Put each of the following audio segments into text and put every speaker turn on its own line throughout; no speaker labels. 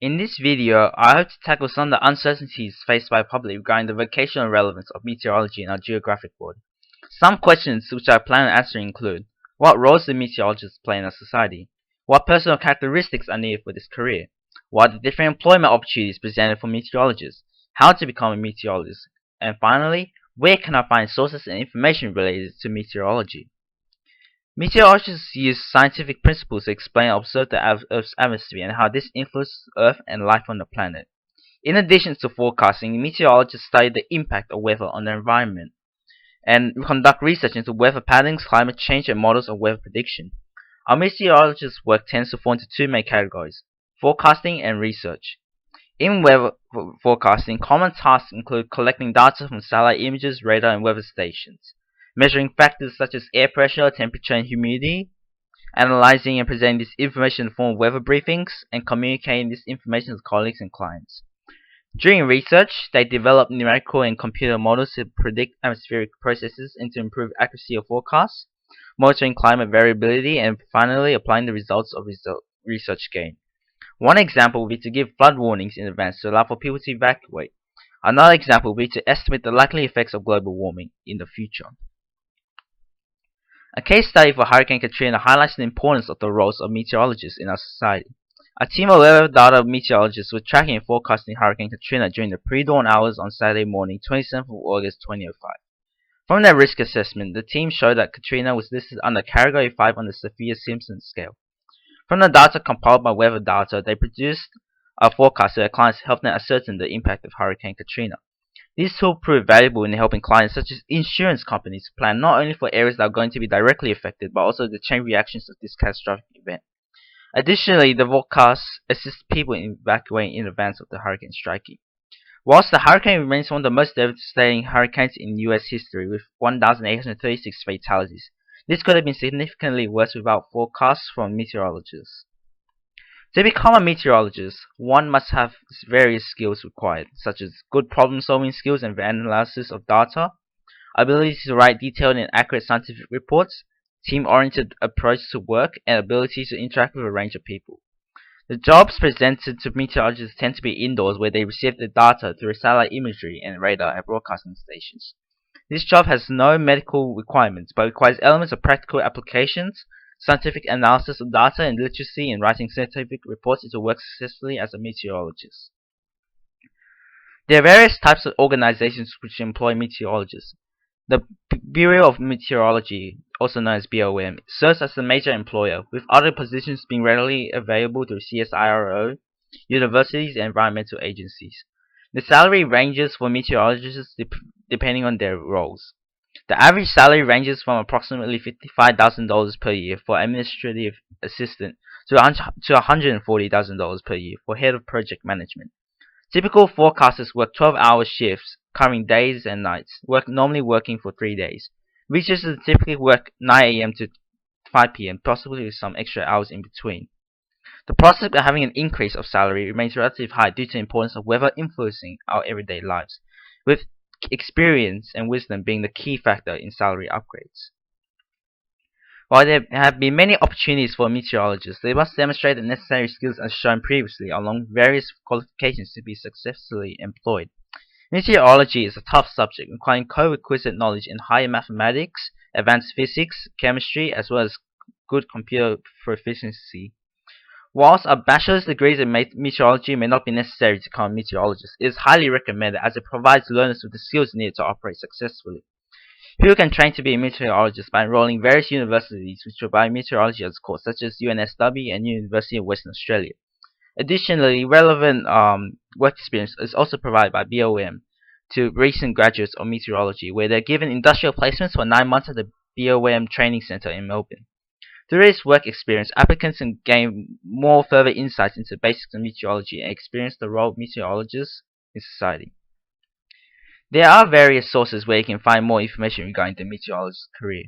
In this video, I hope to tackle some of the uncertainties faced by the public regarding the vocational relevance of meteorology in our geographic world. Some questions which I plan on answering include: what roles do meteorologists play in our society? What personal characteristics are needed for this career? What are the different employment opportunities presented for meteorologists? How to become a meteorologist? And finally, where can I find sources and information related to meteorology? Meteorologists use scientific principles to explain and observe the Earth's atmosphere and how this influences Earth and life on the planet. In addition to forecasting, meteorologists study the impact of weather on the environment and conduct research into weather patterns, climate change, and models of weather prediction. Our meteorologists' work tends to fall into two main categories: forecasting and research. In weather forecasting, common tasks include collecting data from satellite images, radar, and weather stations, measuring factors such as air pressure, temperature, and humidity, analyzing and presenting this information in the form of weather briefings, and communicating this information to colleagues and clients. During research, they develop numerical and computer models to predict atmospheric processes and to improve accuracy of forecasts, monitoring climate variability, and finally applying the results of research gained. One example would be to give flood warnings in advance to allow for people to evacuate. Another example would be to estimate the likely effects of global warming in the future. A case study for Hurricane Katrina highlights the importance of the roles of meteorologists in our society. A team of weather data meteorologists were tracking and forecasting Hurricane Katrina during the pre-dawn hours on Saturday morning, 27th of August 2005. From their risk assessment, the team showed that Katrina was listed under Category 5 on the Saffir-Simpson scale. From the data compiled by Weather Data, they produced a forecast to their clients to help them ascertain the impact of Hurricane Katrina. These tools proved valuable in helping clients such as insurance companies plan not only for areas that are going to be directly affected, but also the chain reactions of this catastrophic event. Additionally, the forecasts assist people in evacuating in advance of the hurricane striking. Whilst the hurricane remains one of the most devastating hurricanes in US history, with 1,836 fatalities, this could have been significantly worse without forecasts from meteorologists. To become a meteorologist, one must have various skills required, such as good problem-solving skills and analysis of data, ability to write detailed and accurate scientific reports, team-oriented approach to work, and ability to interact with a range of people. The jobs presented to meteorologists tend to be indoors, where they receive the data through satellite imagery and radar at broadcasting stations. This job has no medical requirements, but requires elements of practical applications, scientific analysis of data, and literacy in writing scientific reports to work successfully as a meteorologist. There are various types of organizations which employ meteorologists. The Bureau of Meteorology, also known as BOM, serves as the major employer, with other positions being readily available through CSIRO, universities, and environmental agencies. The salary ranges for meteorologists depending on their roles. The average salary ranges from approximately $55,000 per year for administrative assistant to $140,000 per year for head of project management. Typical forecasters work 12-hour shifts covering days and nights, normally working for 3 days. Researchers typically work 9 a.m. to 5 p.m., possibly with some extra hours in between. The prospect of having an increase of salary remains relatively high due to the importance of weather influencing our everyday lives, with experience and wisdom being the key factor in salary upgrades. While there have been many opportunities for meteorologists, they must demonstrate the necessary skills as shown previously, along with various qualifications to be successfully employed. Meteorology is a tough subject, requiring co-requisite knowledge in higher mathematics, advanced physics, chemistry, as well as good computer proficiency. Whilst a bachelor's degree in meteorology may not be necessary to become a meteorologist, it is highly recommended as it provides learners with the skills needed to operate successfully. People can train to be a meteorologist by enrolling in various universities which provide meteorology as a course, such as UNSW and University of Western Australia. Additionally, relevant work experience is also provided by BOM to recent graduates of meteorology, where they're given industrial placements for 9 months at the BOM Training Centre in Melbourne. Through this work experience, applicants can gain more further insights into the basics of meteorology and experience the role of meteorologists in society. There are various sources where you can find more information regarding the meteorologist's career.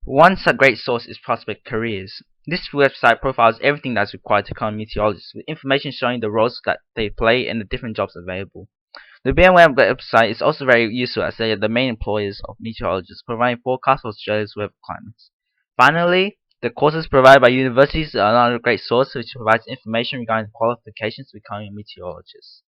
One such great source is Prospect Careers. This website profiles everything that's required to become a meteorologist, with information showing the roles that they play and the different jobs available. The BOM website is also very useful as they are the main employers of meteorologists, providing forecasts for Australia's weather climates. Finally, The courses provided by universities are another great source which provides information regarding the qualifications to becoming a meteorologist.